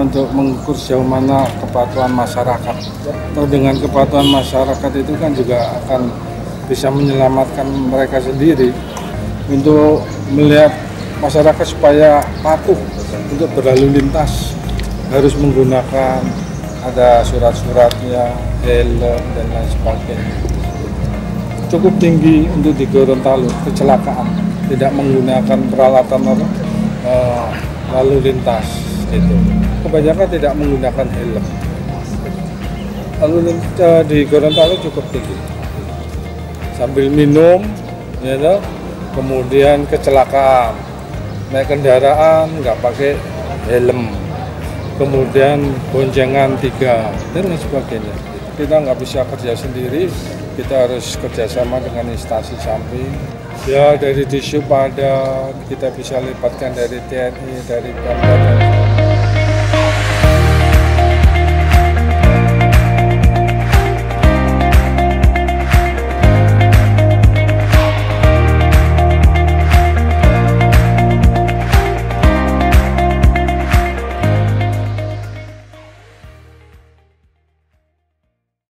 untuk mengukur sejauh mana kepatuhan masyarakat. Atau dengan kepatuhan masyarakat itu kan juga akan bisa menyelamatkan mereka sendiri untuk melihat masyarakat supaya patuh untuk berlalu lintas, harus menggunakan ada surat-suratnya, helm dan lain sebagainya. Cukup tinggi untuk di Gorontalo kecelakaan, tidak menggunakan peralatan lalu lintas itu. Kebanyakan tidak menggunakan helm. Lalu lintas di Gorontalo cukup tinggi. Sambil minum, ya toh, kemudian kecelakaan, naik kendaraan nggak pakai helm, kemudian boncengan 3 dan lain sebagainya. Kita nggak bisa kerja sendiri, kita harus kerjasama dengan instansi samping. Ya dari Dishub ada, kita bisa libatkan dari TNI, dari Pemda.